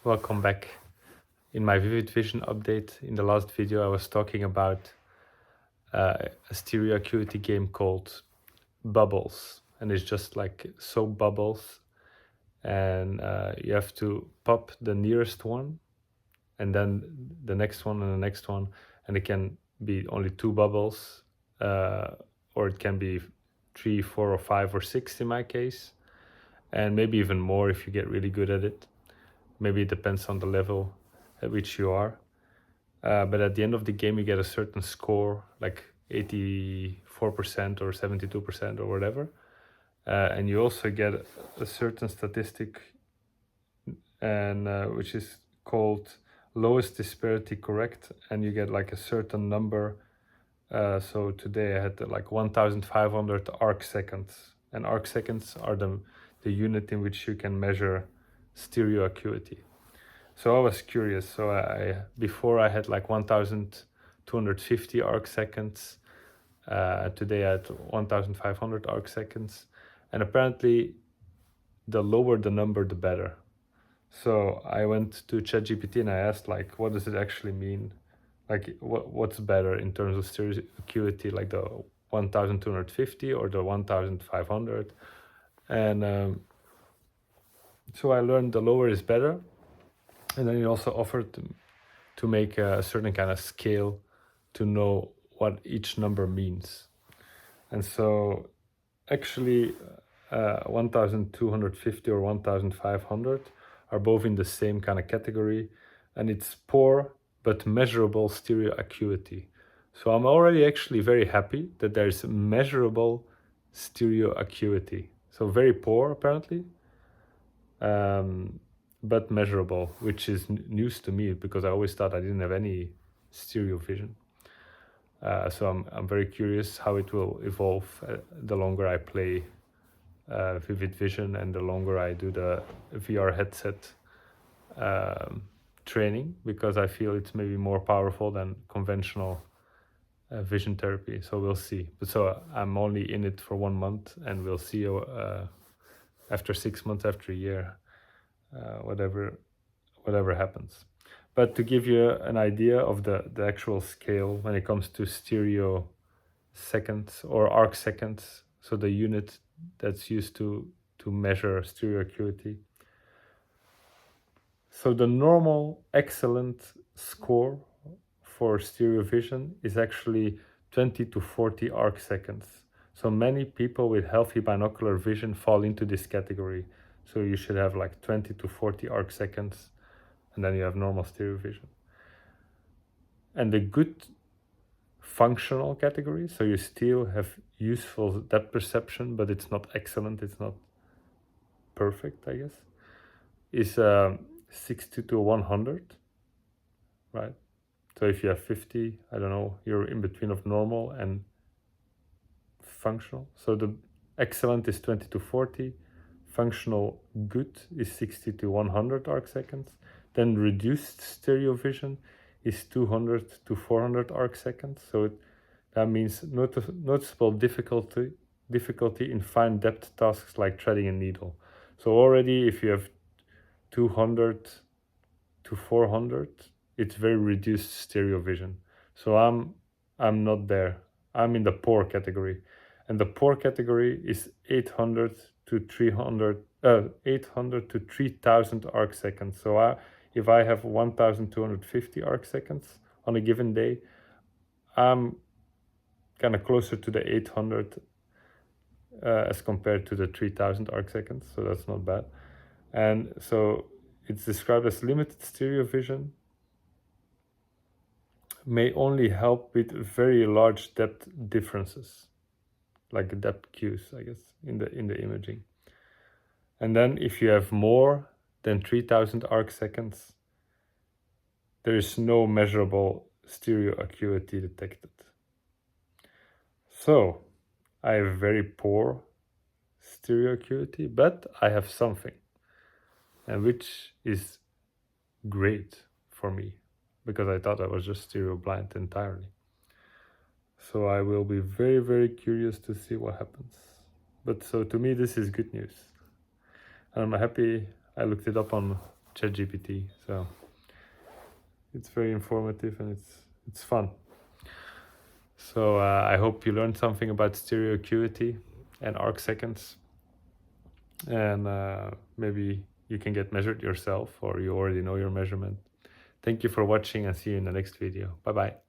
Welcome back. In my Vivid Vision update, in the last video, I was talking about a stereoacuity game called Bubbles. And it's just like soap bubbles. And you have to pop the nearest one, and then the next one and the next one. And it can be only 2 bubbles, or it can be 3, 4, or 5, or 6 in my case. And maybe even more if you get really good at it. Maybe it depends on the level at which you are. But at the end of the game, you get a certain score, like 84% or 72% or whatever. And you also get a certain statistic, and which is called lowest disparity correct. And you get like a certain number. So today I had like 1,500 arc seconds. And arc seconds are the unit in which you can measure stereoacuity. So I was curious. So before I had like 1,250 arc seconds. Today I had 1,500 arc seconds. And apparently the lower the number, the better. So I went to ChatGPT and I asked, like, what does it actually mean? Like, what's better in terms of stereoacuity, like the 1,250 or the 1,500? And so I learned the lower is better. And then he also offered to make a certain kind of scale to know what each number means. And so actually 1,250 or 1,500 are both in the same kind of category, and it's poor but measurable stereoacuity. So I'm already actually very happy that there's measurable stereoacuity. So very poor apparently, but measurable, which is news to me because I always thought I didn't have any stereo vision. So I'm very curious how it will evolve the longer I play Vivid Vision and the longer I do the VR headset training, because I feel it's maybe more powerful than conventional vision therapy. So we'll see. But so I'm only in it for 1 month, and we'll see after 6 months, after a year, whatever happens. But to give you an idea of the actual scale when it comes to stereo seconds or arc seconds, so the unit that's used to measure stereoacuity. So the normal excellent score for stereo vision is actually 20 to 40 arc seconds. So many people with healthy binocular vision fall into this category. So you should have like 20 to 40 arc seconds, and then you have normal stereo vision. And the good functional category, so you still have useful depth perception, but it's not excellent, it's not perfect, I guess, is 60 to 100, right? So if you have 50, I don't know, you're in between of normal and functional. So the excellent is 20 to 40, functional good is 60 to 100 arc seconds. Then reduced stereo vision is 200 to 400 arc seconds. So that means noticeable difficulty in fine depth tasks like threading a needle. So already if you have 200 to 400, it's very reduced stereo vision. So I'm not there. I'm in the poor category. And the poor category is 800 to 3,000 arc seconds. So if I have 1,250 arc seconds on a given day, I'm kind of closer to the 800 as compared to the 3,000 arc seconds. So that's not bad. And so it's described as limited stereo vision may only help with very large depth differences, like depth cues, I guess, in the imaging. And then if you have more than 3,000 arc seconds, there is no measurable stereoacuity detected. So I have very poor stereoacuity, but I have something, and which is great for me, because I thought I was just stereo blind entirely. So I will be very, very curious to see what happens. But so to me, this is good news. And I'm happy I looked it up on ChatGPT. So it's very informative and it's fun. So I hope you learned something about stereoacuity and arc seconds, and maybe you can get measured yourself, or you already know your measurement. Thank you for watching, and see you in the next video. Bye bye.